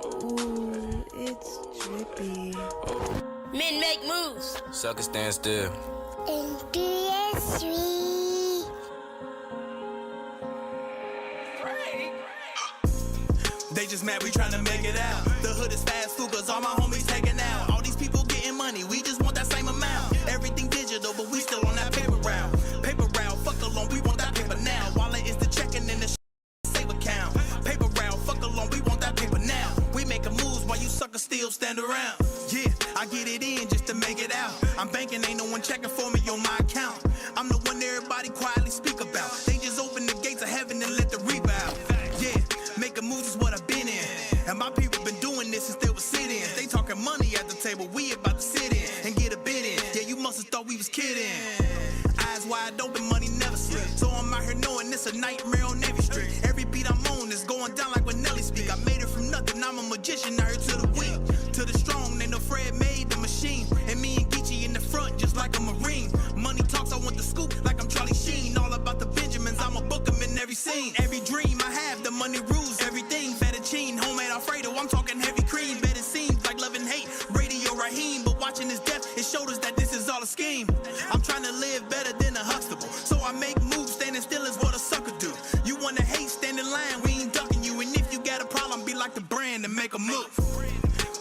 Ooh, it's drippy. Men make moves. Sucker stand still. In 3 They just mad we tryna make it out. The hood is fast food cause all my homies taking out. All these people getting money, we just want that same amount. Everything digital, but we still on that paper route. Paper route, fuck alone, we want that paper now. Wallet is the checking and the save account. Paper route, fuck alone, we want that paper now. We making moves while you suckers still stand around. Yeah, I get it in just to make it out. I'm banking, ain't no one checking for me on my account. I'm the one everybody quietly speak about. They just open the gates of heaven and let the reap out. Yeah, making moves is what I've been in. And my people been doing this since they was sitting. They talking money at the table, we about to sit in and get a bid in. Yeah, you must have thought we was kidding. Eyes wide open, money never slip. So I'm out here knowing it's a nightmare on every street. Every beat I'm on is going down like when Nelly speak. I made it from nothing, I'm a magician, I heard to the weak. To the strong, ain't no Fred made the machine. And me and Geechi in the front, just like a Marine. Money talks, I want the scoop, like I'm Charlie Sheen. All about the Benjamins, I'ma book them in every scene. Every dream I have, the money rules everything. Fettuccine, homemade Alfredo, I'm talking heavy cream. Bet it seems like love and hate, Radio Raheem. But watching his death, it showed us that this is all a scheme. I'm trying to live better than a Huxtable. So I make moves, standing still is what a sucker do. You wanna hate, stand in line, we ain't ducking you. And if you got a problem, be like the brand and make a move.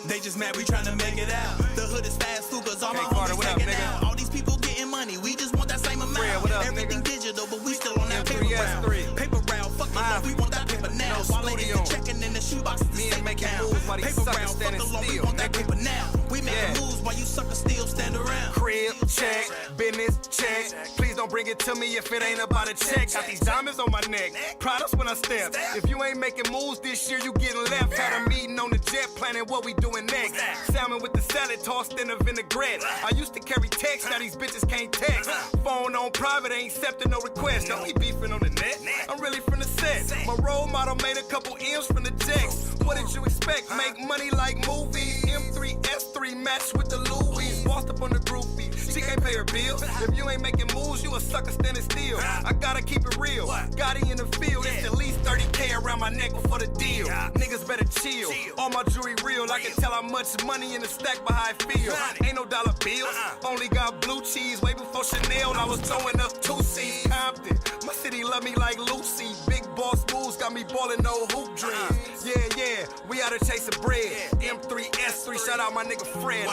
They just mad we tryna make it out. The hood is fast food cause all my homies taking out. All these people getting money, we just want that same amount. Everything digital, but we still on that paper route. Paper route, fuck it, we want that paper now. Wallet is the checking in the shoebox is the same account. Paper route, fuck alone, we want that paper now. We making moves while you suckers still stand around. Crib, check, business, check. Please don't bring it to me if it ain't about a check. Got these diamonds on my neck, products when I step. If you ain't making moves this year, you getting left. Had a meeting on the jet, planning what we doing next. Salmon with the salad tossed in a vinaigrette. I used to carry text, now these bitches can't text. Phone on private, ain't accepting no request. Don't be beefing on the net, I'm really from the set. My role model made a couple M's from the checks. What did you expect? Make money like movies. M3, S3, match with the Louis. Bossed up on the groupie, she can't pay her bills. If you ain't making moves, you a sucker standing still. I gotta keep it real, Gotti in the field. It's at least 30K around my neck before the deal. Niggas better chill, all my jewelry real. I can tell how much money in the stack by how I feel. Ain't no dollar bills, only got blue cheese. Way before Chanel, I was throwing up 2 C's. Compton, my city love me like Lucy. Big boss moves got me ballin' no hoop dreams. Yeah, we out here chasing bread. M3, S3, shout out my nigga Fred.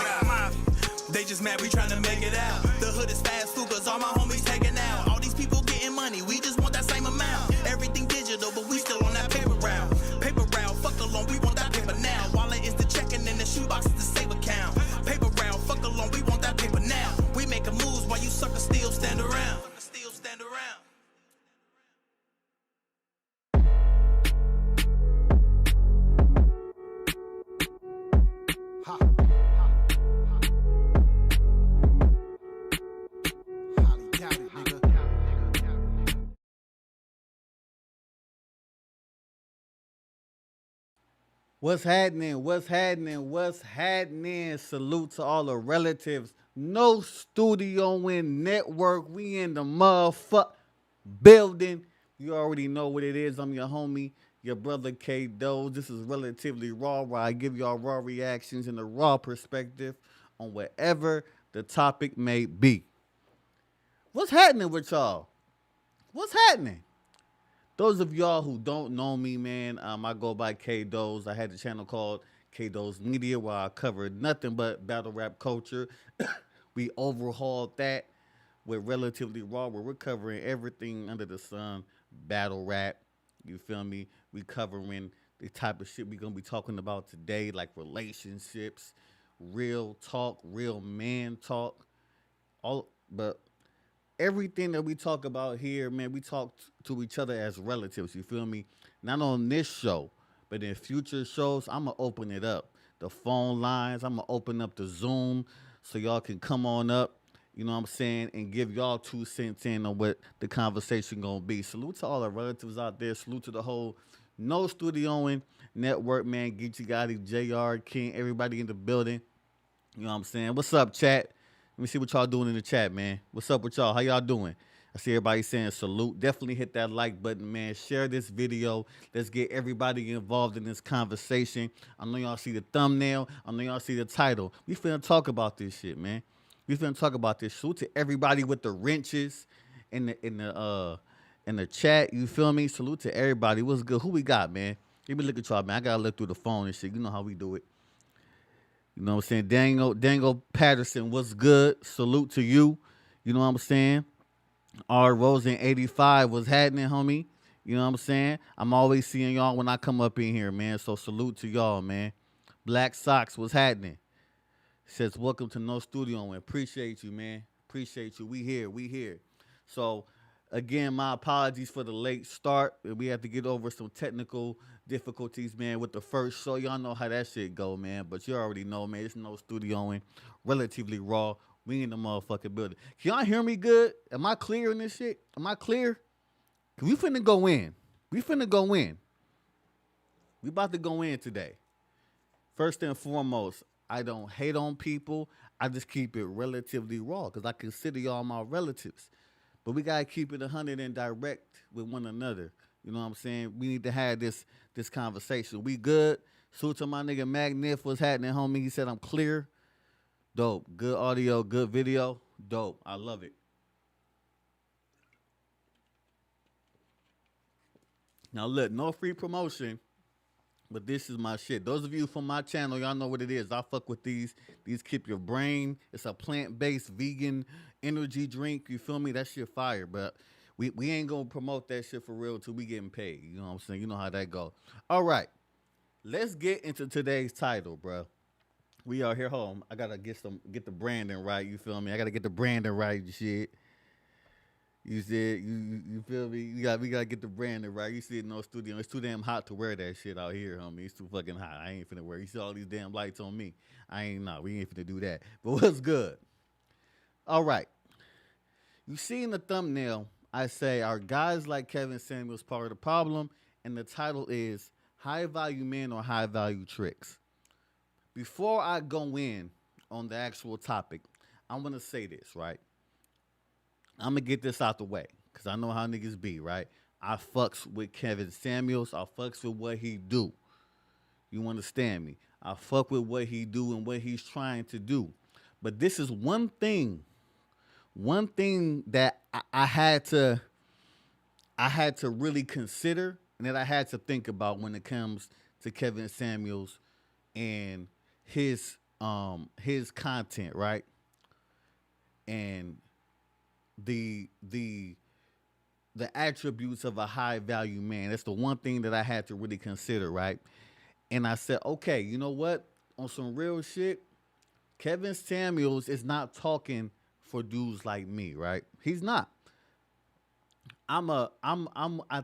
They just mad we tryna make it out. The hood is fast food cause all my homies taking out. All these people getting money, we just want that same amount. Everything digital, but we still on that paper route. Paper route, fuck alone, we want that paper now. Wallet is the checking and the shoebox is the save account. Paper route, fuck alone, we want that paper now. We making moves while you suckers still stand around. Still stand around. What's happening? What's happening? What's happening? Salute to all the relatives. No studio in network. We in the motherfuck building. You already know what it is. I'm your homie, your brother K Doe. This is Relatively Raw, where I give y'all raw reactions and a raw perspective on whatever the topic may be. What's happening with y'all? What's happening? Those of y'all who don't know me, man, I go by K Does. I had a channel called K Does Media where I covered nothing but battle rap culture. We overhauled that with Relatively Raw, where we're covering everything under the sun, battle rap. You feel me? We covering the type of shit we're gonna be talking about today, like relationships, real talk, real man talk, but everything that we talk about here, man, we talk to each other as relatives, you feel me? Not on this show, but in future shows, I'm going to open it up. The phone lines, I'm going to open up the Zoom so y'all can come on up, you know what I'm saying, and give y'all 2 cents in on what the conversation going to be. Salute to all the relatives out there. Salute to the whole No Studioing network, man. Geechi, Gotti, Jayare, King, everybody in the building. You know what I'm saying? What's up, chat? Let me see what y'all doing in the chat, man. What's up with y'all? How y'all doing? I see everybody saying salute. Definitely hit that like button, man. Share this video. Let's get everybody involved in this conversation. I know y'all see the thumbnail. I know y'all see the title. We finna talk about this shit, man. We finna talk about this. Salute to everybody with the wrenches in the chat. You feel me? Salute to everybody. What's good? Who we got, man? Let me look at y'all, man. I gotta look through the phone and shit. You know how we do it. You know what I'm saying? Dango Patterson, what's good? Salute to you. You know what I'm saying? R. Rosen 85 was happening, homie. You know what I'm saying? I'm always seeing y'all when I come up in here, man. So salute to y'all, man. Black Socks was happening. Says, welcome to No Studio. And appreciate you, man. Appreciate you. We here. So, again, my apologies for the late start. We had to get over some technical difficulties, man, with the first show. Y'all know how that shit go, man. But you already know, man. It's No Studio and relatively raw. We in the motherfucking building. Can y'all hear me good? Am I clear in this shit? Am I clear? Cause we finna go in. We about to go in today. First and foremost, I don't hate on people. I just keep it relatively raw because I consider y'all my relatives. But we gotta keep it 100 and direct with one another. You know what I'm saying? We need to have this conversation. We good. Salute to my nigga Magnif. What's happening, homie? He said I'm clear. Dope. Good audio, good video. Dope. I love it. Now look, no free promotion, but this is my shit. Those of you from my channel, y'all know what it is. I fuck with these. These keep your brain. It's a plant-based vegan energy drink. You feel me? That shit fire, but we ain't gonna promote that shit for real till we getting paid. You know what I'm saying? You know how that go. All right. Let's get into today's title, bro. We are here home. I gotta get the branding right. You feel me? I gotta get the branding right and shit. You said you feel me? We gotta get the branding right. You see it in No Studio. It's too damn hot to wear that shit out here, homie. It's too fucking hot. I ain't finna wear it. You see all these damn lights on me. We ain't finna do that. But what's good? All right. You see in the thumbnail, I say, are guys like Kevin Samuels part of the problem? And the title is High Value Men or High Value Tricks. Before I go in on the actual topic, I'm going to say this, right? I'm going to get this out the way because I know how niggas be, right? I fucks with Kevin Samuels. I fucks with what he do. You understand me? I fuck with what he do and what he's trying to do. But this is one thing that I had to really consider and that I had to think about when it comes to Kevin Samuels and his content, right? And the attributes of a high value man. That's the one thing that I had to really consider, right? And I said, okay, you know what? On some real shit, Kevin Samuels is not talking for dudes like me, right? He's not. I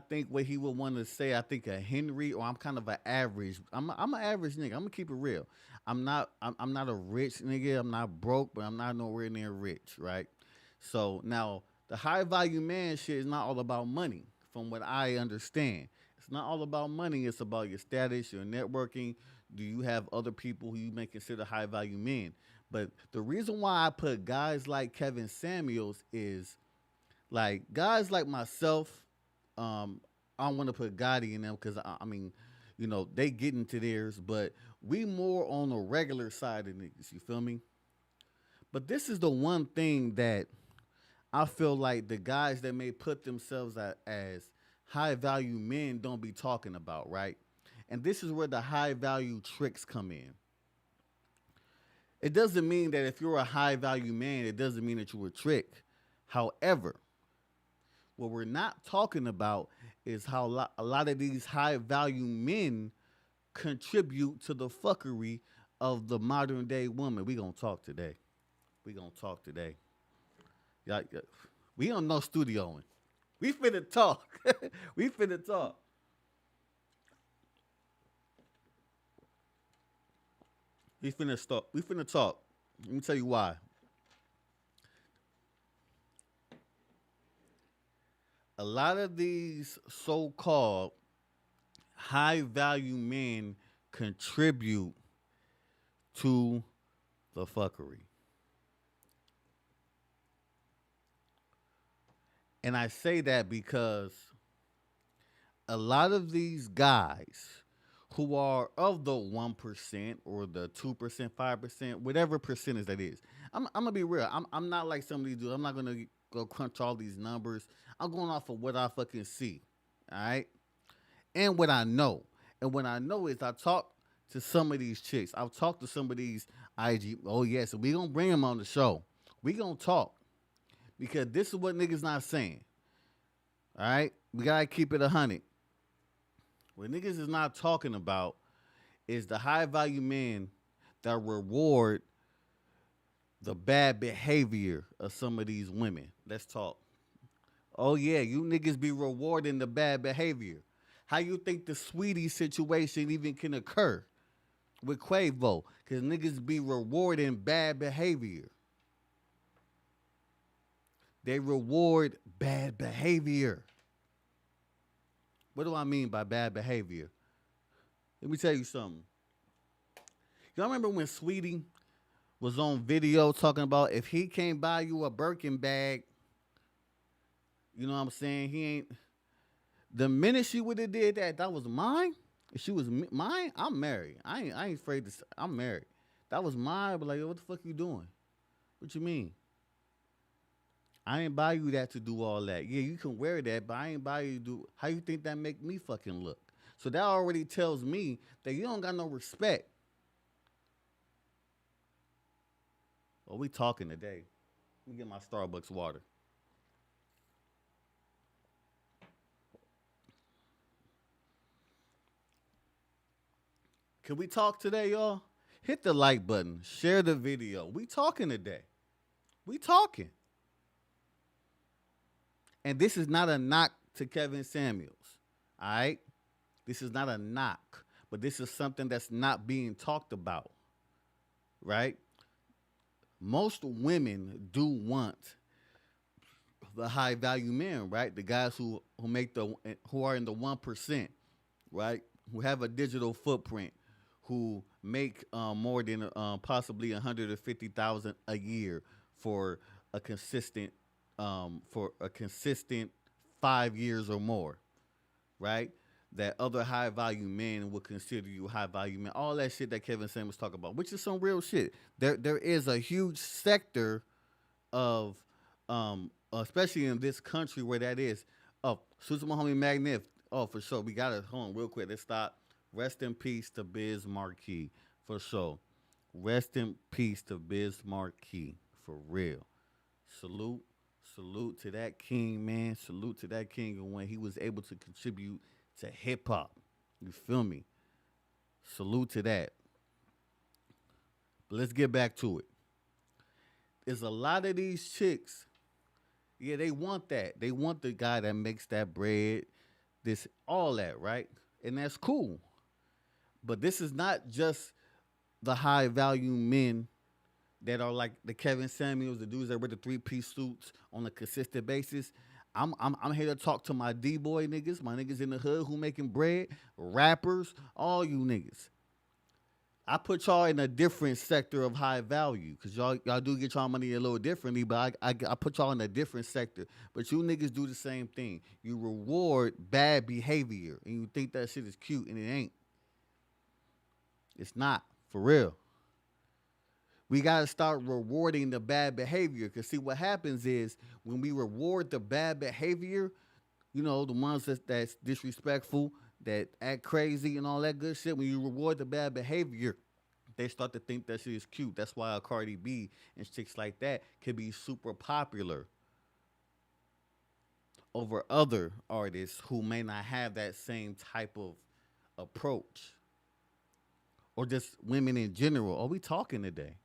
think what he would want to say, I think a Henry, or I'm kind of an average. I'm an average nigga. I'm gonna keep it real. I'm not a rich nigga. I'm not broke, but I'm not nowhere near rich, right? So now the high value man shit is not all about money, from what I understand. It's not all about money. It's about your status, your networking. Do you have other people who you may consider high value men? But the reason why I put guys like Kevin Samuels is, like, guys like myself, I don't want to put Gotti in them because, I mean, you know, they get into theirs, but we more on the regular side of niggas, you feel me? But this is the one thing that I feel like the guys that may put themselves as high value men don't be talking about, right? And this is where the high value tricks come in. It doesn't mean that if you're a high value man, it doesn't mean that you're a trick. However, what we're not talking about is how a lot of these high value men contribute to the fuckery of the modern day woman. We gonna talk today. Y'all, we don't know studioing. We finna talk. We finna talk. We finna talk. Let me tell you why. A lot of these so-called high-value men contribute to the fuckery. And I say that because a lot of these guys who are of the 1% or the 2%, 5%, whatever percentage that is. I'm gonna be real. I'm not like some of these dudes. I'm not gonna go crunch all these numbers. I'm going off of what I fucking see. All right. And what I know. And what I know is I talk to some of these chicks. I've talked to some of these IG. Oh yeah, so we gonna bring them on the show. We gonna talk. Because this is what niggas not saying. All right? We gotta keep it 100. What niggas is not talking about is the high value men that reward the bad behavior of some of these women. Let's talk. Oh yeah, you niggas be rewarding the bad behavior. How you think the sweetie situation even can occur with Quavo? Because niggas be rewarding bad behavior. They reward bad behavior. What do I mean by bad behavior? Let me tell you something. Y'all remember when Sweetie was on video talking about if he can't buy you a Birkin bag, you know what I'm saying? He ain't. The minute she would have did that, that was mine. If she was mine, I'm married. I ain't afraid to. I'm married. That was mine. But like, what the fuck you doing? What you mean? I ain't buy you that to do all that. Yeah, you can wear that, but I ain't buy you to do. How you think that make me fucking look? So that already tells me that you don't got no respect. Oh, we talking today. Let me get my Starbucks water. Can we talk today, y'all? Hit the like button. Share the video. We talking today. We talking. And this is not a knock to Kevin Samuels. All right? This is not a knock. But this is something that's not being talked about. Right? Most women do want the high value men, right? The guys who are in the 1%, right? Who have a digital footprint, who make more than possibly $150,000 a year for a consistent 5 years or more, right? That other high value men would consider you high value men. All that shit that Kevin Samuels was talking about, which is some real shit. There is a huge sector of especially in this country where that is. Oh, Susan my homie Magnif. Oh, for sure. We gotta hold on real quick. Let's stop. Rest in peace to Biz Marquis. For sure. Rest in peace to Biz Marquis. For real. Salute to that king, man. Salute to that king and when he was able to contribute to hip hop. You feel me? Salute to that. But let's get back to it. There's a lot of these chicks. Yeah, they want that. They want the guy that makes that bread, this, all that, right? And that's cool. But this is not just the high value men that are like the Kevin Samuels, the dudes that wear the 3-piece suits on a consistent basis. I'm here to talk to my D-boy niggas, my niggas in the hood who making bread, rappers, all you niggas. I put y'all in a different sector of high value because y'all do get y'all money a little differently, but I put y'all in a different sector. But you niggas do the same thing. You reward bad behavior and you think that shit is cute and it ain't. It's not, for real. We got to start rewarding the bad behavior because see what happens is when we reward the bad behavior, you know, the ones that's disrespectful, that act crazy and all that good shit, when you reward the bad behavior, they start to think that shit is cute. That's why a Cardi B and chicks like that can be super popular over other artists who may not have that same type of approach. Or just women in general. Are we talking today?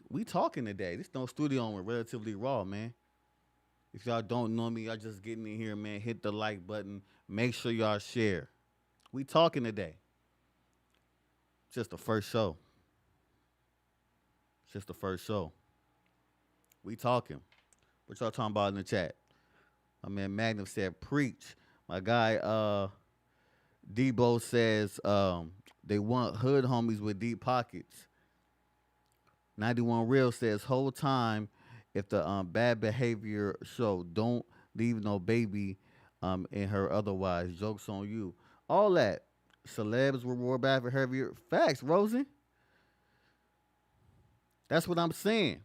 We talking today. This no studio on Relatively Raw, man. If y'all don't know me, y'all just getting in here, man. Hit the like button. Make sure y'all share. We talking today. Just the first show. Just the first show. We talking. What y'all talking about in the chat? My man Magnum said, preach. My guy, Debo says, they want hood homies with deep pockets. 91 Real says, whole time if the bad behavior show, don't leave no baby in her otherwise. Jokes on you. All that. Celebs reward bad behavior. Facts, Rosie. That's what I'm saying.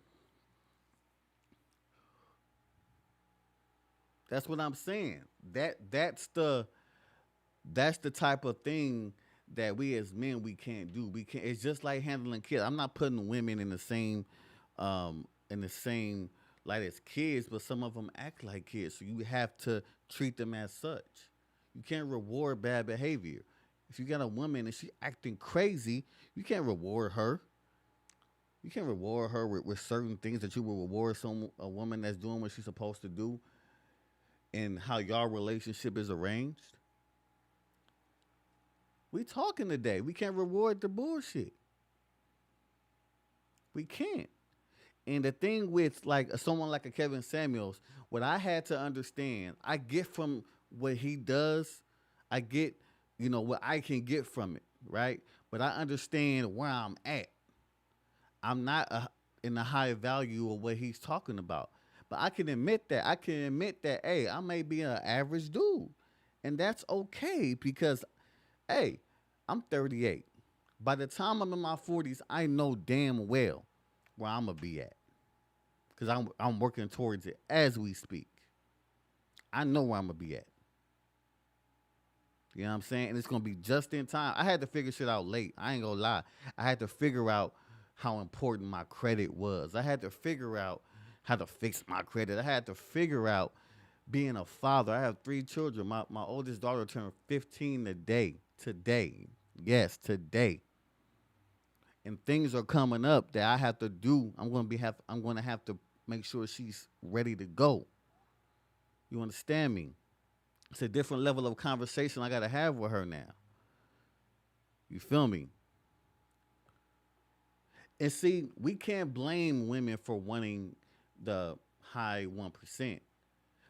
That's what I'm saying. That's the type of thing that we as men we can't do. We can't. It's just like handling kids. I'm not putting women in the same light as kids, but some of them act like kids. So you have to treat them as such. You can't reward bad behavior. If you got a woman and she acting crazy, you can't reward her. You can't reward her with certain things that you will reward a woman that's doing what she's supposed to do and how your relationship is arranged. We talking today. We can't reward the bullshit. We can't. And the thing with like someone like a Kevin Samuels, what I had to understand, I get from what he does, I get, what I can get from it, right? But I understand where I'm at. I'm not in the high value of what he's talking about. But I can admit that. I can admit that, hey, I may be an average dude. And that's okay because, hey, I'm 38. By the time I'm in my 40s, I know damn well where I'm going to be at. Because I'm working towards it as we speak. I know where I'm going to be at. You know what I'm saying? And it's going to be just in time. I had to figure shit out late. I ain't going to lie. I had to figure out how important my credit was. I had to figure out how to fix my credit. I had to figure out being a father. I have 3 children. My oldest daughter turned 15 today. Today. Yes, today. And things are coming up that I have to do. I'm going to have to make sure she's ready to go. You understand me? It's a different level of conversation I got to have with her now. You feel me? And see, we can't blame women for wanting the high 1%.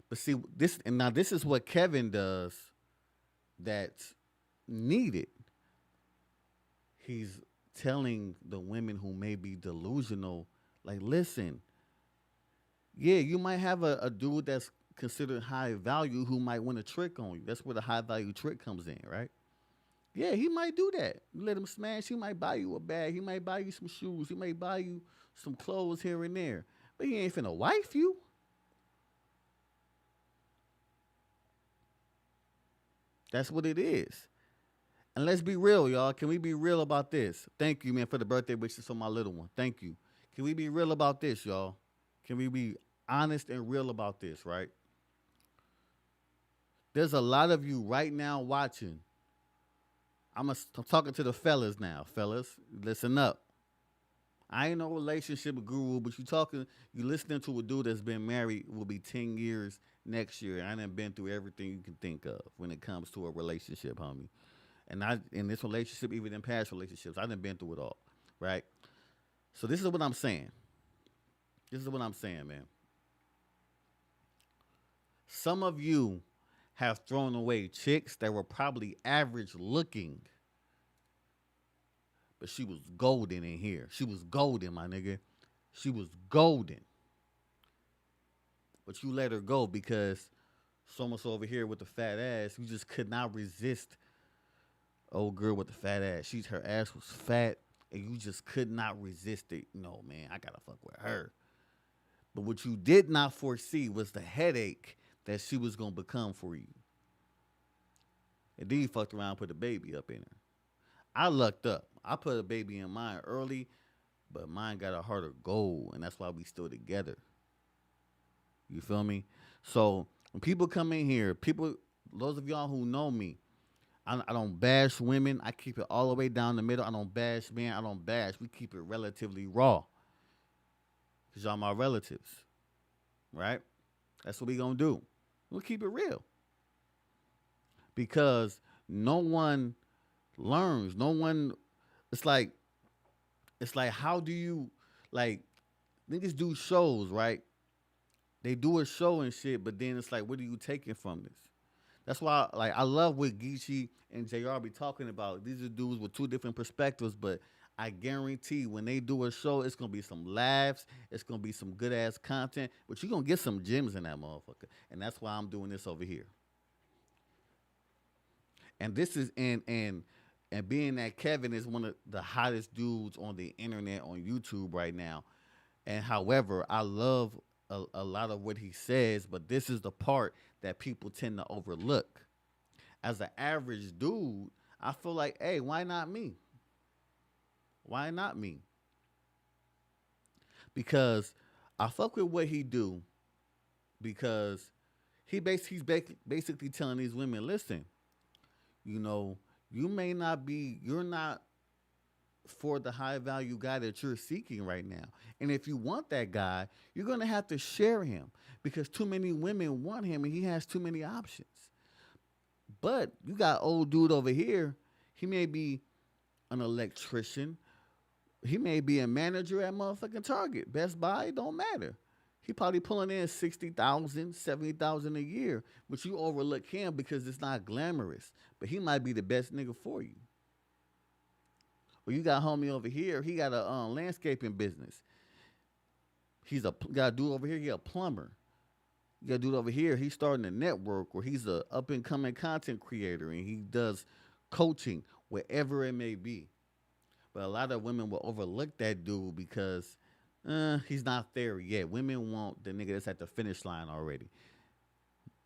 But see, this is what Kevin does that's needed. He's telling the women who may be delusional, like, listen, yeah, you might have a dude that's considered high value who might win a trick on you. That's where the high value trick comes in, right? Yeah, he might do that. You let him smash, he might buy you a bag, he might buy you some shoes, he might buy you some clothes here and there. But he ain't finna wife you. That's what it is. And let's be real, y'all. Can we be real about this? Thank you, man, for the birthday wishes for my little one. Thank you. Can we be real about this, y'all? Can we be honest and real about this, right? There's a lot of you right now watching. I'm talking to the fellas now. Fellas, listen up. I ain't no relationship guru, but you listening to a dude that's been married, will be 10 years next year. I done been through everything you can think of when it comes to a relationship, homie. And in this relationship, even in past relationships, I done been through it all, right? So this is what I'm saying. This is what I'm saying, man. Some of you have thrown away chicks that were probably average looking, but she was golden in here. She was golden, my nigga. She was golden. But you let her go because someone's over here with the fat ass. You just could not resist old girl with the fat ass. Her ass was fat, and you just could not resist it. No, man, I gotta fuck with her. But what you did not foresee was the headache that she was gonna become for you. And then you fucked around and put a baby up in her. I lucked up. I put a baby in mine early, but mine got a heart of gold, and that's why we still together. You feel me? So when people come in here, those of y'all who know me, I don't bash women. I keep it all the way down the middle. I don't bash men. I don't bash. We keep it relatively raw. Because y'all my relatives. Right? That's what we going to do. We'll keep it real. Because no one learns. No one, it's like how do you, like, niggas do shows, right? They do a show and shit, but then it's like, what are you taking from this? That's why, like, I love what Geechi and Jayare be talking about. These are dudes with 2 different perspectives, but I guarantee when they do a show, it's gonna be some laughs, it's gonna be some good ass content, but you're gonna get some gems in that motherfucker. And that's why I'm doing this over here. And this is and being that Kevin is one of the hottest dudes on the internet on YouTube right now. And however, I love a lot of what he says, but this is the part that people tend to overlook. As an average dude, I feel like, hey, why not me? Why not me? Because I fuck with what he do because basically telling these women, listen, you know, you're not for the high value guy that you're seeking right now. And if you want that guy, you're gonna have to share him because too many women want him and he has too many options. But you got old dude over here, he may be an electrician, he may be a manager at motherfucking Target, Best Buy, it don't matter. He probably pulling in 60,000, 70,000 a year, but you overlook him because it's not glamorous. But he might be the best nigga for you. Well, you got homie over here. He got a landscaping business. Got a dude over here. He a plumber. You got a dude over here. He's starting a network, or he's a up and coming content creator, and he does coaching, wherever it may be. But a lot of women will overlook that dude because he's not there yet. Women want the nigga that's at the finish line already.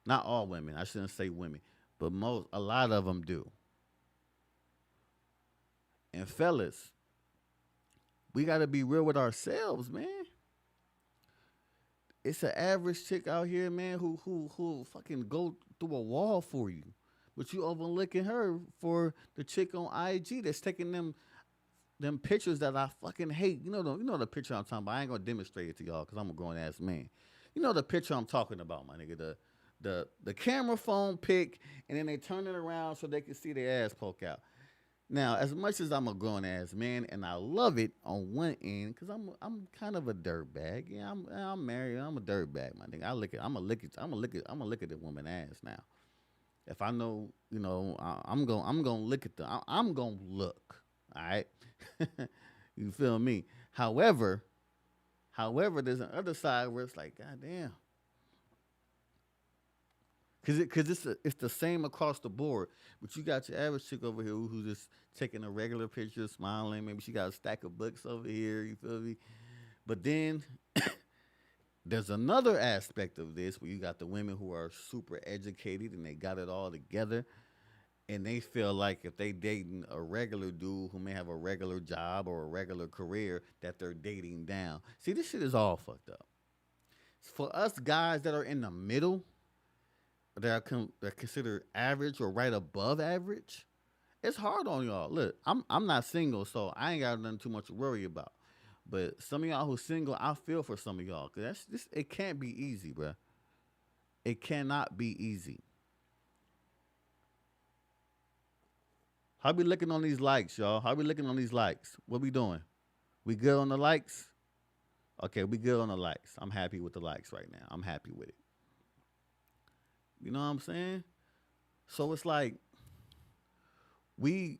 Not all women. I shouldn't say women, but a lot of them do. And fellas, we got to be real with ourselves, man. It's an average chick out here, man, who fucking go through a wall for you, but you overlooking her for the chick on IG that's taking them pictures that I fucking hate. You know the picture I'm talking about. I ain't gonna demonstrate it to y'all because I'm a grown ass man. You know the picture I'm talking about, my nigga. The camera phone pic, and then they turn it around so they can see their ass poke out. Now, as much as I'm a grown ass man and I love it on one end, cause I'm kind of a dirtbag. Yeah, I'm married. I'm a dirtbag, my nigga. I'm gonna look at the woman ass now. If I know, I'm gonna look at I'm gonna look. All right, you feel me? However, there's an other side where it's like, goddamn. Cause it's the same across the board. But you got your average chick over here who's just taking a regular picture, smiling. Maybe she got a stack of books over here. You feel me? But then there's another aspect of this where you got the women who are super educated and they got it all together, and they feel like if they dating a regular dude who may have a regular job or a regular career, that they're dating down. See, this shit is all fucked up. For us guys that are in the middle, that are considered average or right above average, it's hard on y'all. Look, I'm not single, so I ain't got nothing too much to worry about. But some of y'all who's single, I feel for some of y'all, cause it can't be easy, bro. It cannot be easy. How we looking on these likes, y'all? How we looking on these likes? What we doing? We good on the likes? Okay, we good on the likes. I'm happy with the likes right now. I'm happy with it. You know what I'm saying? So it's like we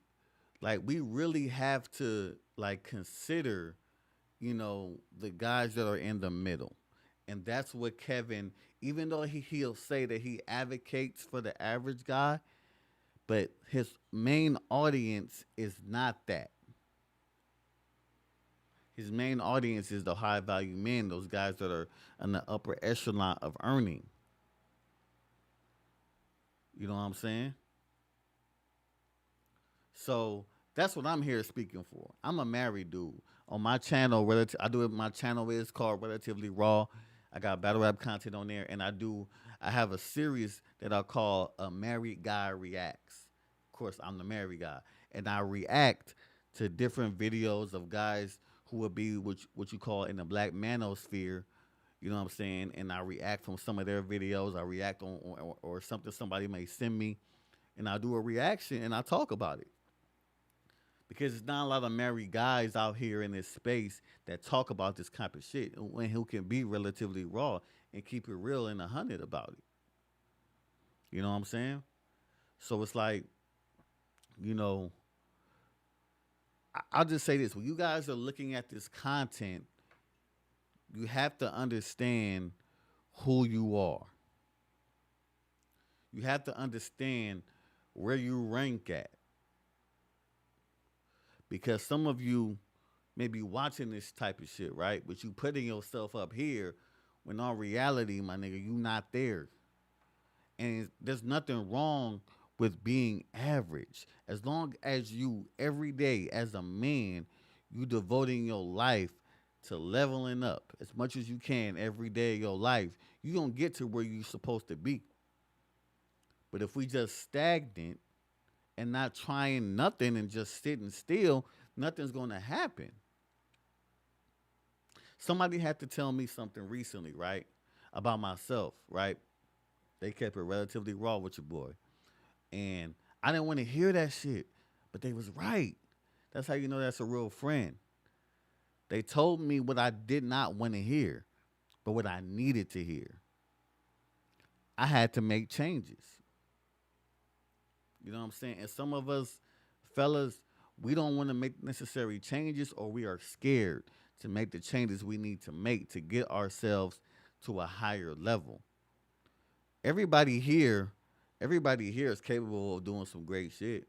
really have to consider, the guys that are in the middle. And that's what Kevin, even though he'll say that he advocates for the average guy, but his main audience is not that. His main audience is the high value men, those guys that are in the upper echelon of earning. You know what I'm saying? So that's what I'm here speaking for. I'm a married dude. On my channel, my channel is called Relatively Raw. I got battle rap content on there, and I have a series that I call A Married Guy Reacts. Of course, I'm the married guy. And I react to different videos of guys who would be what you call in the black manosphere. You know what I'm saying? And I react from some of their videos. I react on or something somebody may send me. And I do a reaction and I talk about it. Because there's not a lot of married guys out here in this space that talk about this type of shit and who can be relatively raw and keep it real and 100 about it. You know what I'm saying? So it's like, I'll just say this: when you guys are looking at this content, you have to understand who you are. You have to understand where you rank at, because some of you may be watching this type of shit, right? But you putting yourself up here when in reality, my nigga, you not there. And there's nothing wrong with being average. As long as you every day as a man, you devoting your life to leveling up as much as you can every day of your life, you gonna get to where you're supposed to be. But if we just stagnant and not trying nothing and just sitting still, nothing's gonna happen. Somebody had to tell me something recently, right? About myself, right? They kept it relatively raw with your boy. And I didn't want to hear that shit, but they was right. That's how you know that's a real friend. They told me what I did not want to hear, but what I needed to hear. I had to make changes. You know what I'm saying? And some of us fellas, we don't want to make necessary changes, or we are scared to make the changes we need to make to get ourselves to a higher level. Everybody here, everybody here is capable of doing some great shit.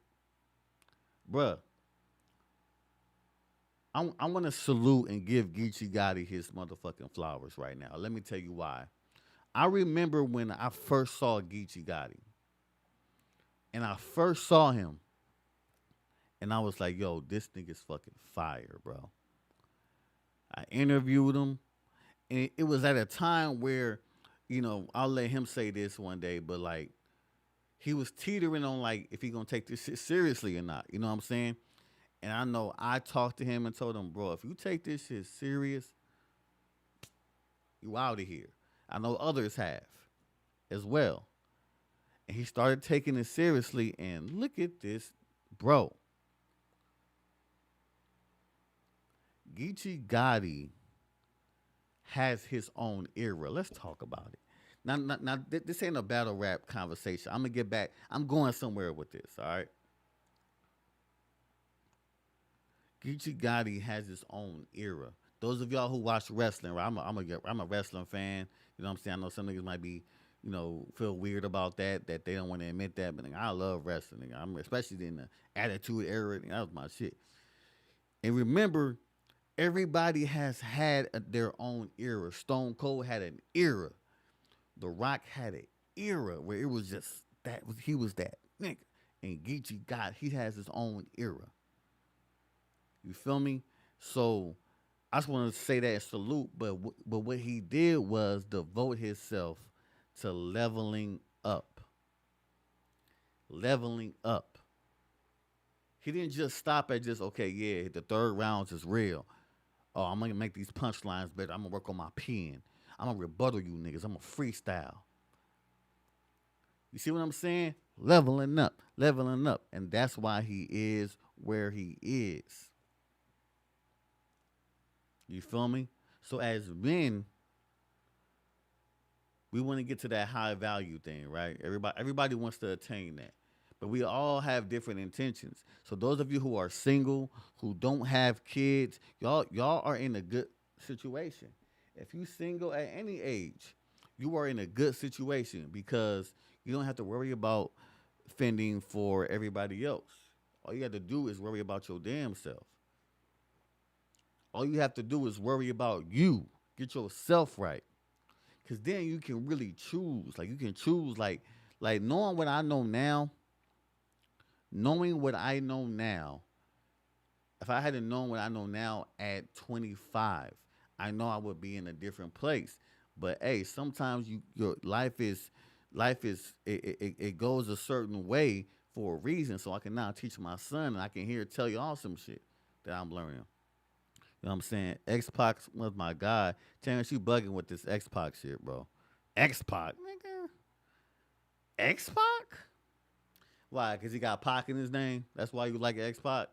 Bruh, I want to salute and give Geechi Gotti his motherfucking flowers right now. Let me tell you why. I remember when I first saw Geechi Gotti, and I first saw him, and I was like, yo, this nigga's fucking fire, bro. I interviewed him, and it was at a time where, you know, I'll let him say this one day, but like, he was teetering on like if he gonna take this shit seriously or not. You know what I'm saying? And I know I talked to him and told him, bro, if you take this shit serious, you out of here. I know others have as well. And he started taking it seriously, and look at this, bro. Geechi Gotti has his own era. Let's talk about it. Now, this ain't a battle rap conversation. I'm gonna get back. I'm going somewhere with this. All right. Geechi Gotti has his own era. Those of y'all who watch wrestling, right? I'm a wrestling fan. You know what I'm saying? I know some niggas might be, you know, feel weird about that they don't want to admit that, but I love wrestling. I'm especially in the Attitude Era. That was my shit. And remember, everybody has had their own era. Stone Cold had an era. The Rock had an era where it was just he was that nigga. And Geechi he has his own era. You feel me? So I just want to say that and salute, but what he did was devote himself to leveling up. Leveling up. He didn't just stop at just, okay, yeah, the third round is real. Oh, I'm going to make these punchlines better. I'm going to work on my pen. I'm going to rebuttal you niggas. I'm going to freestyle. You see what I'm saying? Leveling up. Leveling up. And that's why he is where he is. You feel me? So as men, we want to get to that high value thing, right? Everybody wants to attain that. But we all have different intentions. So those of you who are single, who don't have kids, y'all are in a good situation. If you single at any age, you are in a good situation because you don't have to worry about fending for everybody else. All you have to do is worry about your damn self. All you have to do is worry about you. Get yourself right. Because then you can really choose. Like, you can choose, like knowing what I know now, if I hadn't known what I know now at 25, I know I would be in a different place. But hey, sometimes your life goes a certain way for a reason. So I can now teach my son, and I can tell you all some shit that I'm learning. You know what I'm saying? X-Pac was my guy. Terrence, you bugging with this X-Pac shit, bro. X-Pac, nigga. X-Pac? Why? Because he got Pac in his name? That's why you like X-Pac?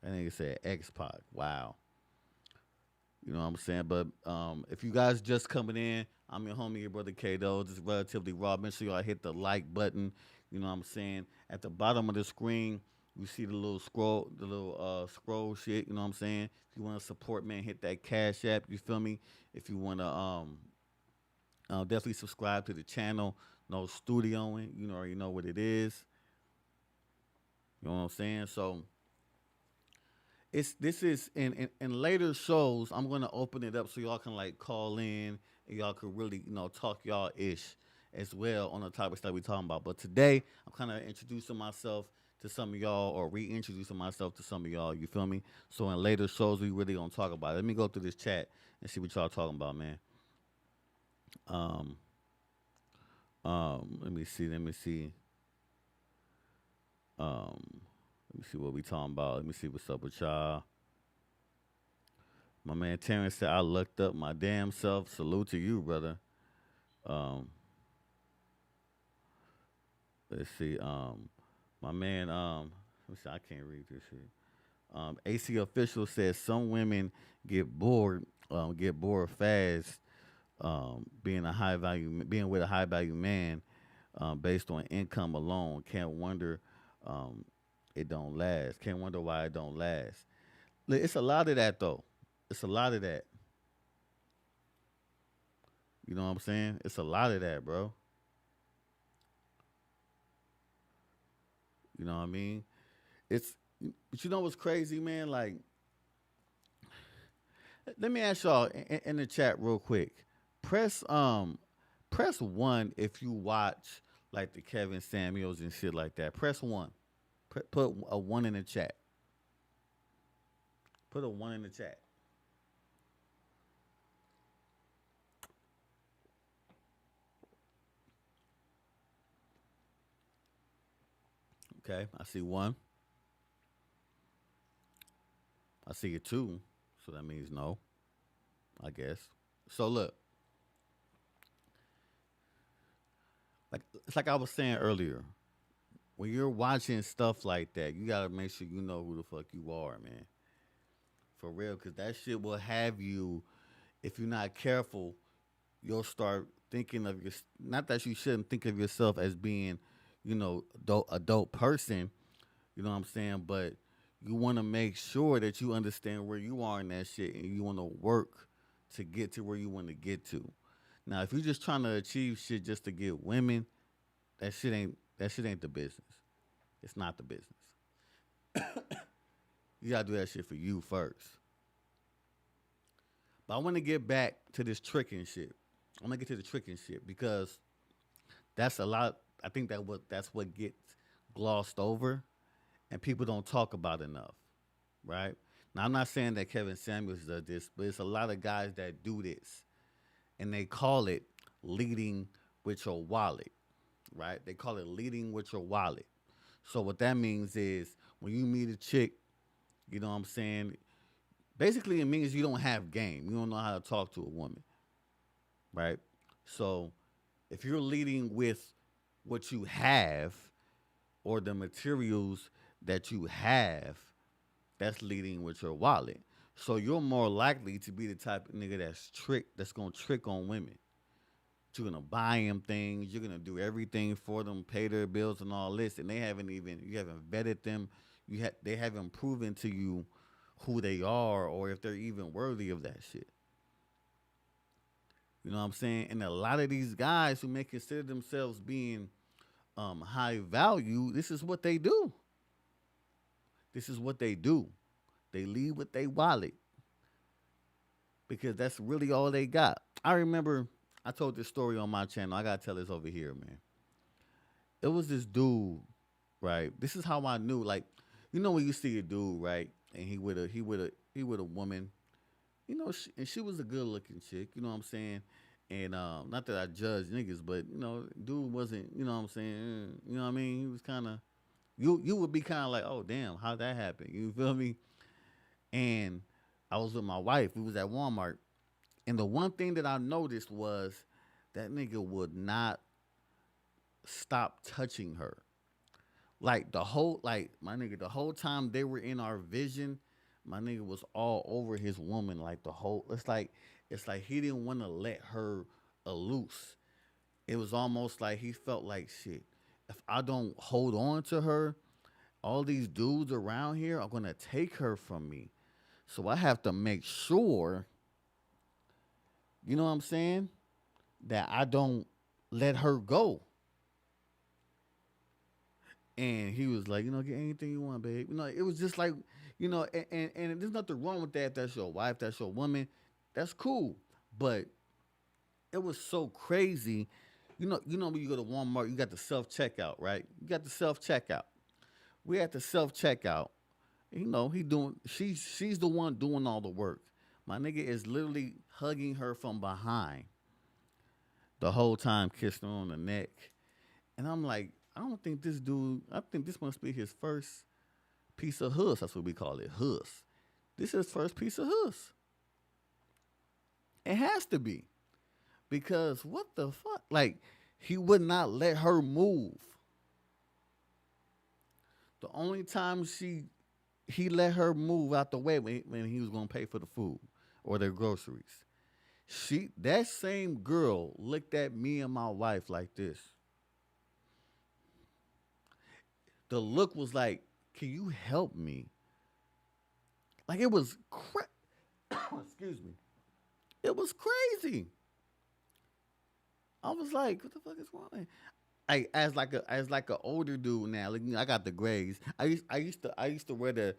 That nigga said X-Pac. Wow. You know what I'm saying? But if you guys just coming in, I'm your homie, your brother Kato. This is relatively raw. Make sure y'all hit the like button. You know what I'm saying? At the bottom of the screen, you see the little scroll shit. You know what I'm saying? If you want to support, man, hit that Cash App. You feel me? If you want to definitely subscribe to the channel. No studioing. You know, already know what it is. You know what I'm saying? So this is in later shows. I'm gonna open it up so y'all can like call in and y'all can really talk y'all ish as well on the topics that we talking about. But today I'm kind of introducing myself to some of y'all or reintroducing myself to some of y'all. You feel me? So in later shows we really gonna talk about it. Let me go through this chat and see what y'all talking about, man. Let me see. Let me see what we talking about. Let me see what's up with y'all. My man Terrence said, I looked up my damn self. Salute to you, brother. Let's see. My man, let me see, I can't read this shit. AC official says some women get bored fast, being with a high value man, based on income alone. Can't wonder it don't last. Can't wonder why it don't last. It's a lot of that though. It's a lot of that. You know what I'm saying? It's a lot of that, bro. You know what I mean? But you know what's crazy, man? Like, let me ask y'all in the chat real quick. Press one if you watch like the Kevin Samuels and shit like that. Press one. Put a one in the chat. Put a one in the chat. Okay, I see one. I see a two, so that means no, I guess. So look, it's like I was saying earlier. When you're watching stuff like that, you gotta make sure you know who the fuck you are, man. For real, because that shit will have you, if you're not careful, you'll start thinking of your, not that you shouldn't think of yourself as being, a dope person, you know what I'm saying, but you want to make sure that you understand where you are in that shit and you want to work to get to where you want to get to. Now, if you're just trying to achieve shit just to get women, that shit ain't the business. It's not the business. You gotta do that shit for you first. But I want to get back to this tricking shit. I'm gonna get to the tricking shit because that's a lot. I think that's what gets glossed over, and people don't talk about enough, right? Now I'm not saying that Kevin Samuels does this, but it's a lot of guys that do this, and they call it leading with your wallet, right? They call it leading with your wallet. So what that means is when you meet a chick, you know what I'm saying? Basically, it means you don't have game. You don't know how to talk to a woman, right? So if you're leading with what you have or the materials that you have, that's leading with your wallet. So you're more likely to be the type of nigga that's gonna trick on women. You're gonna buy them things. You're gonna do everything for them, pay their bills and all this, and you haven't vetted them. They haven't proven to you who they are or if they're even worthy of that shit. You know what I'm saying? And a lot of these guys who may consider themselves being high value, this is what they do. This is what they do. They lead with their wallet because that's really all they got. I remember I told this story on my channel. I gotta tell this over here, man. It was this dude, right? This is how I knew. Like, when you see a dude, right, and he with a woman, and she was a good looking chick. You know what I'm saying? And not that I judge niggas, but dude wasn't. You know what I'm saying? You know what I mean? He was kind of. You would be kind of like, oh damn, how'd that happen? You feel me? And I was with my wife. We was at Walmart. And the one thing that I noticed was that nigga would not stop touching her. Like the whole time they were in our vision, my nigga was all over his woman. Like it's like he didn't want to let her aloof. It was almost like he felt like shit. If I don't hold on to her, all these dudes around here are gonna take her from me. So I have to make sure, you know what I'm saying, that I don't let her go. And he was like, get anything you want, babe. It was just like, and there's nothing wrong with that. If that's your wife, that's your woman, that's cool. But it was so crazy. When you go to Walmart, you got the self checkout, right? You got the self checkout. We at the self checkout. She's the one doing all the work. My nigga is literally hugging her from behind the whole time, kissing her on the neck. And I'm like, I don't think this dude, I think this must be his first piece of huss. That's what we call it, huss. This is his first piece of huss. It has to be. Because what the fuck? Like, he would not let her move. The only time he let her move out the way when he was gonna pay for the food or their groceries. That same girl looked at me and my wife like this. The look was like, "Can you help me?" Like it was excuse me. It was crazy. I was like, "What the fuck is wrong?" As like a older dude now. Like, I got the grades. I used to wear the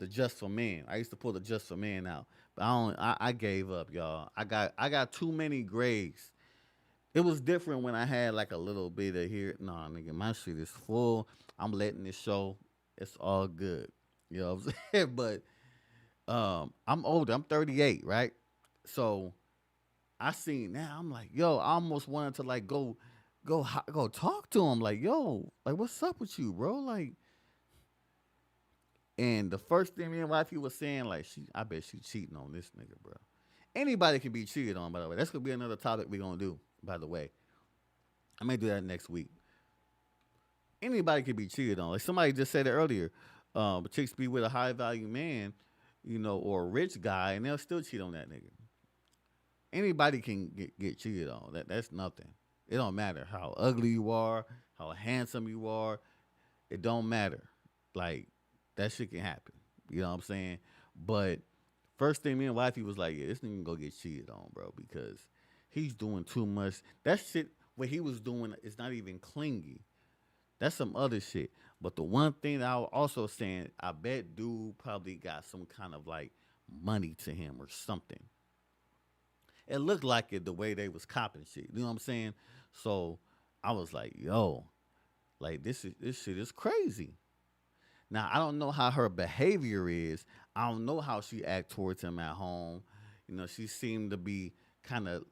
Just for Men. I used to pull the Just for Men out, but I gave up, y'all. I got too many grades. It was different when I had like a little bit of here. Nah, nigga, my shit is full. I'm letting it show. It's all good. You know what I'm saying? But I'm older. I'm 38, right? So I seen now. I'm like, yo, I almost wanted to like go talk to him. Like, yo, like, what's up with you, bro? Like, and the first thing me and wifey was saying, like, I bet she cheating on this nigga, bro. Anybody can be cheated on, by the way. That's gonna be another topic we're gonna do, by the way. I may do that next week. Anybody can be cheated on. Like somebody just said it earlier. Chicks be with a high value man, or a rich guy, and they'll still cheat on that nigga. Anybody can get cheated on. That's nothing. It don't matter how ugly you are, how handsome you are. It don't matter. Like, that shit can happen. You know what I'm saying? But first thing me and wifey was like, yeah, this nigga go get cheated on, bro, because he's doing too much. That shit, what he was doing is not even clingy. That's some other shit. But the one thing that I was also saying, I bet dude probably got some kind of like money to him or something. It looked like it the way they was copping shit. You know what I'm saying? So I was like, yo, like this shit is crazy. Now I don't know how her behavior is. I don't know how she act towards him at home. She seemed to be kind of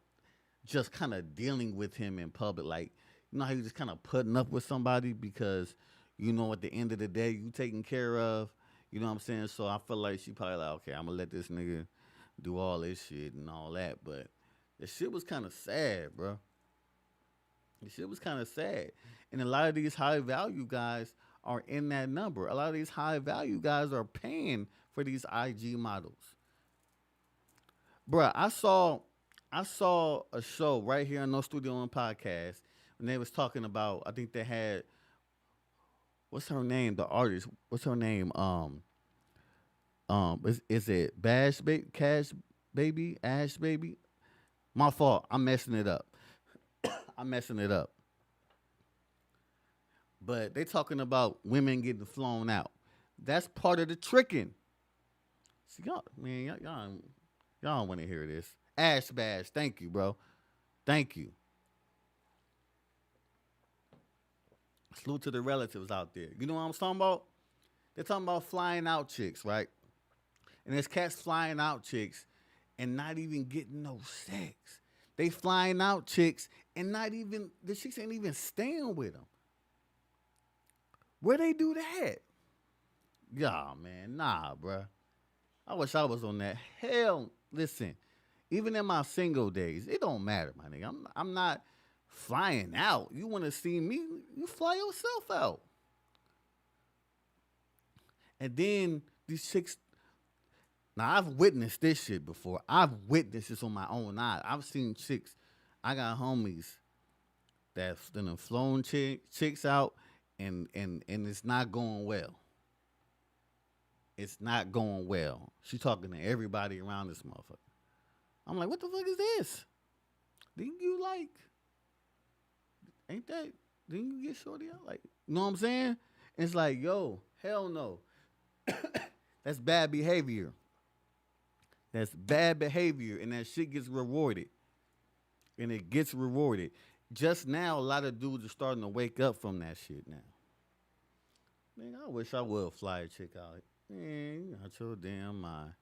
dealing with him in public. Like, how you just kind of putting up with somebody because at the end of the day you taken care of. You know what I'm saying? So I feel like she probably like, okay, I'm gonna let this nigga do all this shit and all that. But the shit was kind of sad, bro. The shit was kind of sad. And a lot of these high value guys are in that number. A lot of these high value guys are paying for these IG models. Bruh, I saw a show right here on No Studio One Podcast when they was talking about, I think they had, what's her name? The artist. What's her name? Is it Cash Baby? Ash Baby? My fault. I'm messing it up. But they talking about women getting flown out. That's part of the tricking. See, y'all don't want to hear this. Ash Bash, thank you, bro. Thank you. Salute to the relatives out there. You know what I'm talking about? They're talking about flying out chicks, right? And there's cats flying out chicks and not even getting no sex. They flying out chicks and the chicks ain't even staying with them. Where they do that? Yeah, man, nah, bruh. I wish I was on that. Hell, listen, even in my single days, it don't matter, my nigga. I'm not flying out. You want to see me? You fly yourself out. And then these chicks. Now, I've witnessed this shit before. I've witnessed this on my own eyes. I've seen chicks I got homies that's done flown chicks out, and it's not going well. It's not going well. She talking to everybody around this motherfucker. I'm like, what the fuck is this? Didn't you like? Ain't that? Didn't you get shorty out? Like, you know what I'm saying? It's like, yo, hell no. That's bad behavior. That's bad behavior, and that shit gets rewarded. And it gets rewarded. Just now, a lot of dudes are starting to wake up from that shit now. Man, I wish I would fly a chick out. Man, you out your damn mind.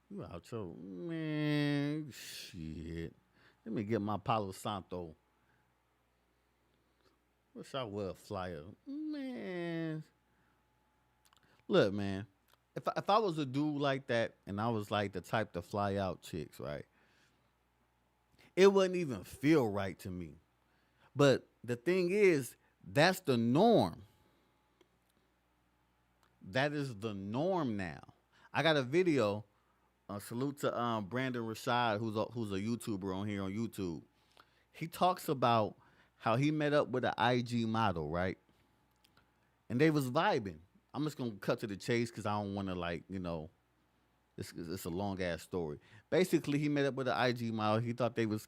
You out your, man, shit. Let me get my Palo Santo. Wish I would fly her. Man. Look, man. If I was a dude like that and I was like the type to fly out chicks, right? It wouldn't even feel right to me. But the thing is, that's the norm. That is the norm now. I got a video. Salute to Brandon Rashad, who's a YouTuber on here on YouTube. He talks about how he met up with an IG model, right? And they was vibing. I'm just gonna cut to the chase because I don't want to, like, you know, it's a long ass story. Basically, he met up with an IG model. He thought they was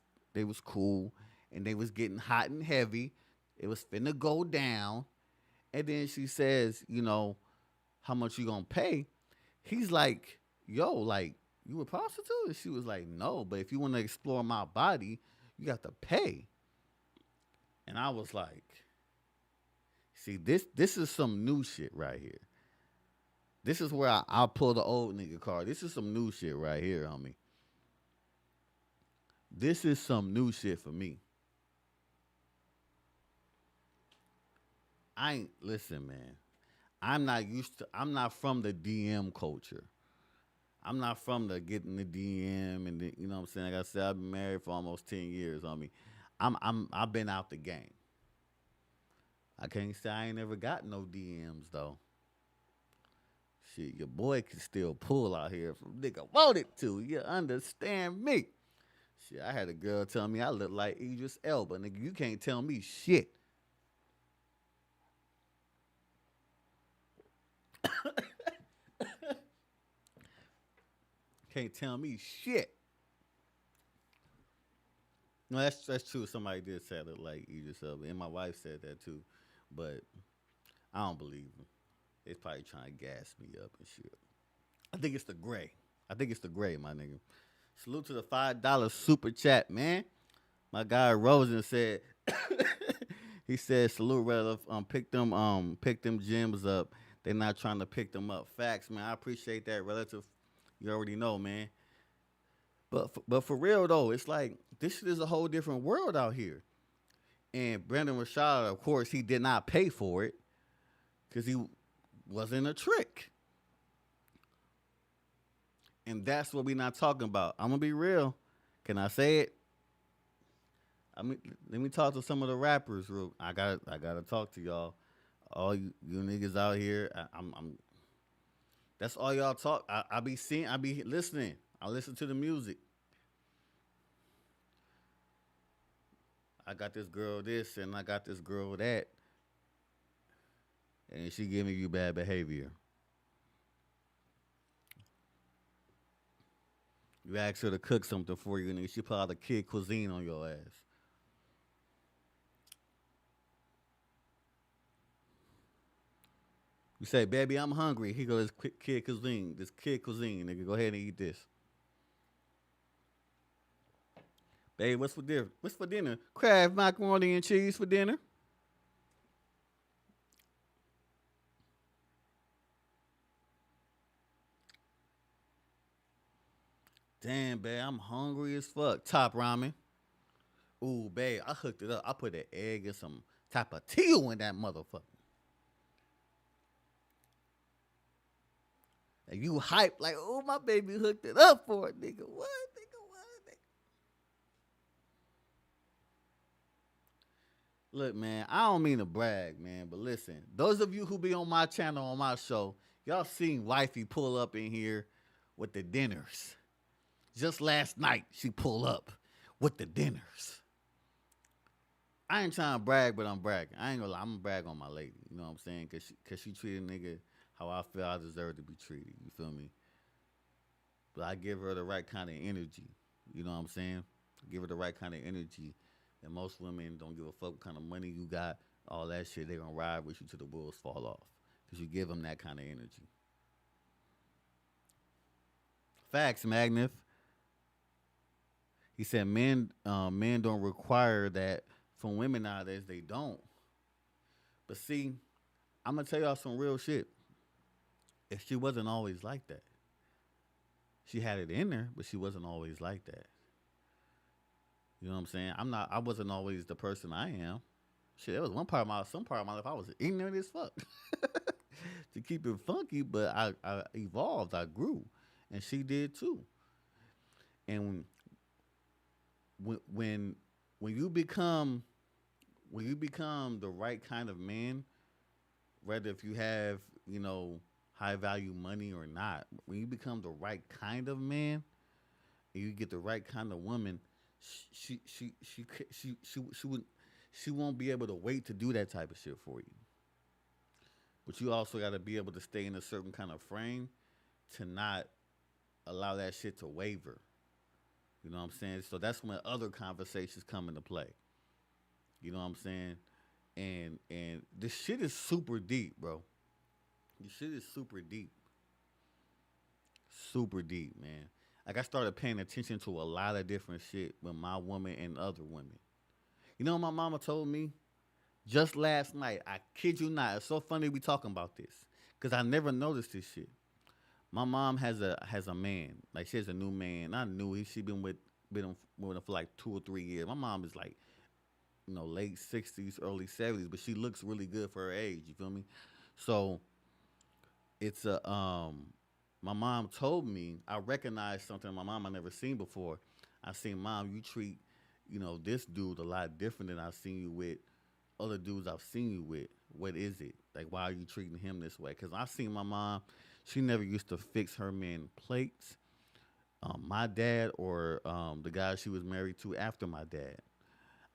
cool, and they was getting hot and heavy. It was finna go down, and then she says, you know, how much you gonna pay? He's like, yo, like, you a prostitute? And she was like, no, but if you want to explore my body, you got to pay. And I was like, see, this is some new shit right here. This is where I pull the old nigga card. This is some new shit right here, homie. This is some new shit for me. Listen, man. I'm not from the DM culture. I'm not from the getting the DM and the, you know what I'm saying? Like I said, I've been married for almost 10 years, homie. I've been out the game. I can't say I ain't never got no DMs though. Shit, your boy can still pull out here if a nigga wanted to. You understand me? Shit, I had a girl tell me I look like Idris Elba. Nigga, you can't tell me shit. Can't tell me shit. No, that's true. Somebody did say I look like Idris Elba, and my wife said that too. But I don't believe them. They're probably trying to gas me up and shit. I think it's the gray. My nigga. Salute to the $5 super chat, man. My guy Rosen said, he said, salute, rather pick them gems up. They're not trying to pick them up. Facts, man. I appreciate that, relative. You already know, man. But for real though, it's like this shit is a whole different world out here. And Brandon Rashad, of course, he did not pay for it because he wasn't a trick. And that's what we're not talking about. I'm gonna be real. Can I say it? I mean, let me talk to some of the rappers. I gotta talk to y'all. All you niggas out here. I'm. That's all y'all talk. I be listening. I listen to the music. I got this girl this and I got this girl that. And she giving you bad behavior. You ask her to cook something for you and she put out a kid cuisine on your ass. You say, baby, I'm hungry. He goes, this kid cuisine, nigga, go ahead and eat this. Babe, what's for dinner? Kraft macaroni and cheese for dinner. Damn, babe, I'm hungry as fuck. Top ramen. Ooh, babe, I hooked it up. I put an egg and some tapatio in that motherfucker. And you hype like, oh, my baby hooked it up for it, nigga. What, nigga? Look, man, I don't mean to brag, man, but listen, those of you who be on my channel, on my show, y'all seen wifey pull up in here with the dinners. Just last night, she pulled up with the dinners. I ain't trying to brag, but I'm bragging. I ain't gonna lie, I'm gonna brag on my lady. You know what I'm saying? Cause she treated a nigga how I feel I deserve to be treated. You feel me? But I give her the right kind of energy. You know what I'm saying? Give her the right kind of energy. And most women don't give a fuck what kind of money you got, all that shit. They gonna ride with you till the wheels fall off. Cause you give them that kind of energy. Facts, Magnus. He said men don't require that from women nowadays. They don't. But see, I'm gonna tell y'all some real shit. If she wasn't always like that, she had it in her, but she wasn't always like that. You know what I'm saying? I wasn't always the person I am. Shit, there was some part of my life I was ignorant as fuck. To keep it funky, but I evolved, I grew, and she did too. And when you become the right kind of man, whether if you have high value money or not, when you become the right kind of man and you get the right kind of woman, she won't be able to wait to do that type of shit for you. But you also got to be able to stay in a certain kind of frame to not allow that shit to waver. You know what I'm saying? So that's when other conversations come into play. You know what I'm saying? And this shit is super deep, bro. This shit is super deep. Super deep, man. Like I started paying attention to a lot of different shit with my woman and other women. You know what my mama told me? Just last night, I kid you not. It's so funny we talking about this. Cause I never noticed this shit. My mom has a man. Like she has a new man. I knew she been with him for like 2 or 3 years. My mom is like, late 60s, early 70s, but she looks really good for her age. You feel me? So it's my mom told me, I recognized something in my mom I never seen before. I seen, Mom, you treat, this dude a lot different than I've seen you with other dudes I've seen you with. What is it? Like, why are you treating him this way? Because I seen my mom, she never used to fix her men plates. My dad or the guy she was married to after my dad,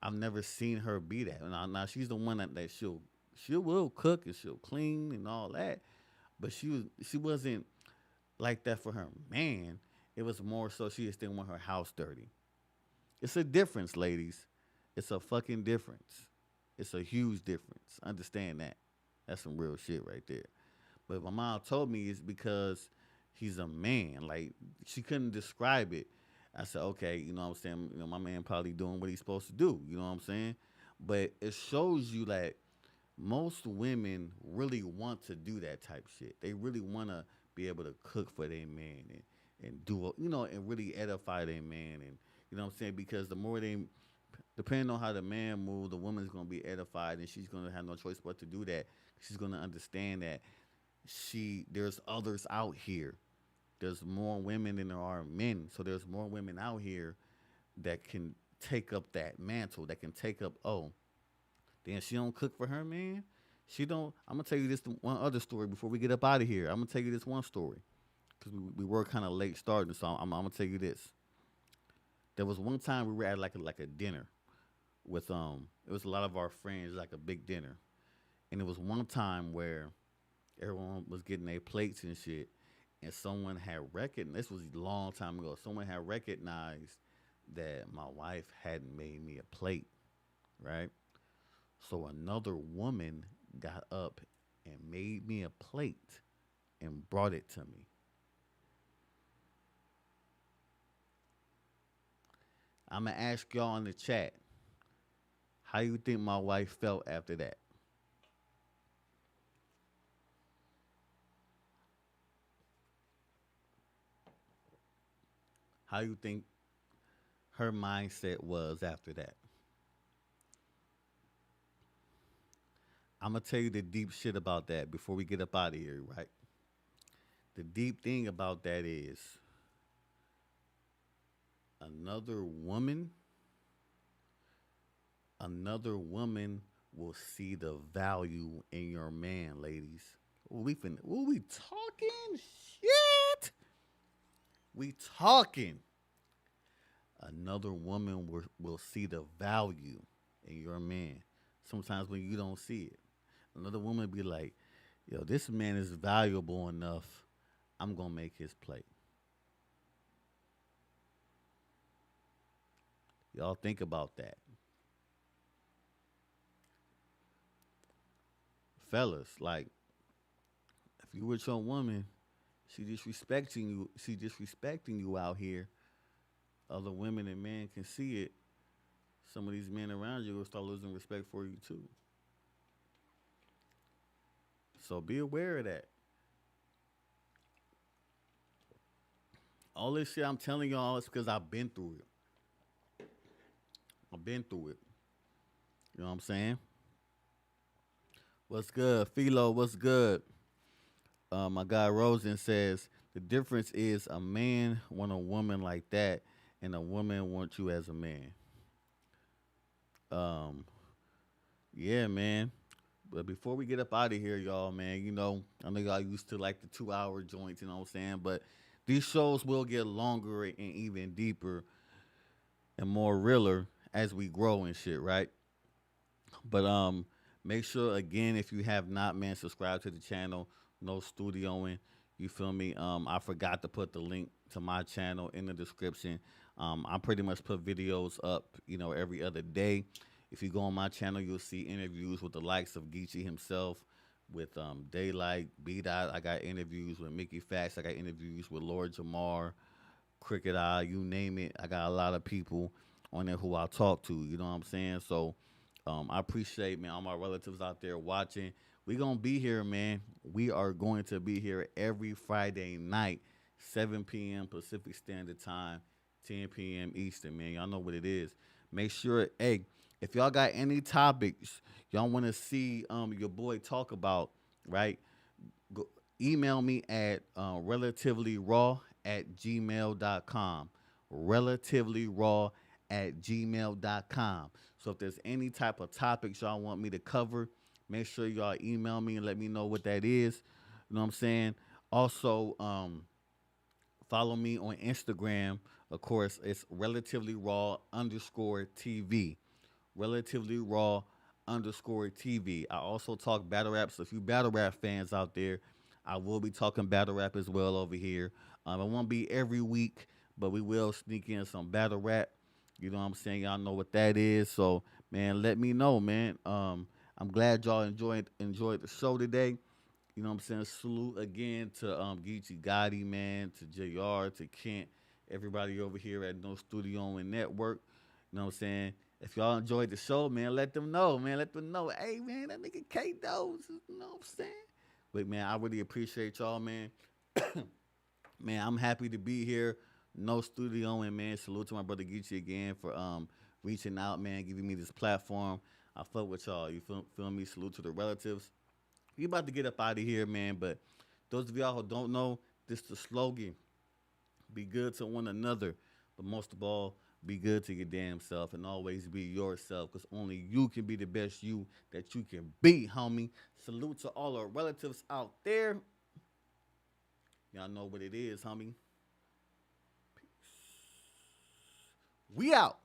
I've never seen her be that. Now she's the one that she will cook and she'll clean and all that, but she wasn't like that for her man. It was more so she just didn't want her house dirty. It's a difference, ladies. It's a fucking difference. It's a huge difference. Understand that. That's some real shit right there. But my mom told me it's because he's a man. Like, she couldn't describe it. I said, okay, you know what I'm saying? My man probably doing what he's supposed to do. You know what I'm saying? But it shows you that most women really want to do that type shit. They really want to be able to cook for their man and do, and really edify their man. And, you know what I'm saying? Because the more they, depending on how the man moves, the woman's going to be edified and she's going to have no choice but to do that. She's going to understand that there's others out here. There's more women than there are men. So there's more women out here that can take up that mantle, that can take up, then she don't cook for her man. She don't. I'm going to tell you this one other story before we get up out of here. I'm going to tell you this one story because we were kind of late starting. So I'm going to tell you this. There was one time we were at like a dinner with, it was a lot of our friends, like a big dinner. And it was one time where everyone was getting their plates and shit. And someone had recognized, this was a long time ago, someone had recognized that my wife hadn't made me a plate, right? So another woman got up and made me a plate and brought it to me. I'm going to ask y'all in the chat, how you think my wife felt after that? How you think her mindset was after that? I'm going to tell you the deep shit about that before we get up out of here, right? The deep thing about that is another woman will see the value in your man, ladies. We talking shit. We talking. another woman will see the value in your man. Sometimes when you don't see it, another woman be like, "Yo, this man is valuable enough. I'm gonna make his plate." Y'all think about that, fellas. Like, if you with your woman, she disrespecting you. She disrespecting you out here. Other women and men can see it. Some of these men around you will start losing respect for you too. So be aware of that. All this shit I'm telling y'all is because I've been through it. I've been through it. You know what I'm saying? What's good? Philo, what's good? My guy Rosen says the difference is a man want a woman like that and a woman want you as a man. Um, yeah, man. But before we get up out of here, y'all, man, I know y'all used to like the 2 hour joints, you know what I'm saying? But these shows will get longer and even deeper and more realer as we grow and shit, right? But make sure again if you have not, man, subscribe to the channel. No studioing. You feel me? I forgot to put the link to my channel in the description. I pretty much put videos up, every other day. If you go on my channel, you'll see interviews with the likes of Geechi himself, with Daylight, B Dot. I got interviews with Mickey Fax. I got interviews with Lord Jamar, Cricket Eye, you name it. I got a lot of people on there who I talk to. You know what I'm saying? So I appreciate, man, all my relatives out there watching. We gonna be here, man. We are going to be here every Friday night, 7 p.m. Pacific Standard Time, 10 p.m. Eastern, man. Y'all know what it is. Make sure, hey, if y'all got any topics y'all want to see your boy talk about, right? Go, email me at relativelyraw@gmail.com. Relativelyraw@gmail.com. So if there's any type of topics y'all want me to cover, make sure y'all email me and let me know what that is. You know what I'm saying? Also, follow me on Instagram. Of course, it's relativelyraw_TV. Relatively Raw_TV. I also talk battle rap. So if you battle rap fans out there, I will be talking battle rap as well over here. It won't be every week, but we will sneak in some battle rap. You know what I'm saying? Y'all know what that is. So, man, let me know, man. I'm glad y'all enjoyed the show today. You know what I'm saying? Salute again to Geechi, Gotti, man, to Jayare, to Kent, everybody over here at No Studio and Network. You know what I'm saying? If y'all enjoyed the show, man, let them know, man. Let them know, hey, man, that nigga K Dose, you know what I'm saying? But, man, I really appreciate y'all, man. Man, I'm happy to be here. No studio, and, man, salute to my brother Geechi again for reaching out, man, giving me this platform. I fuck with y'all. You feel me? Salute to the relatives. We about to get up out of here, man, but those of y'all who don't know, this is the slogan. Be good to one another, but most of all, be good to your damn self and always be yourself, because only you can be the best you that you can be, homie. Salute to all our relatives out there. Y'all know what it is, homie. Peace. We out.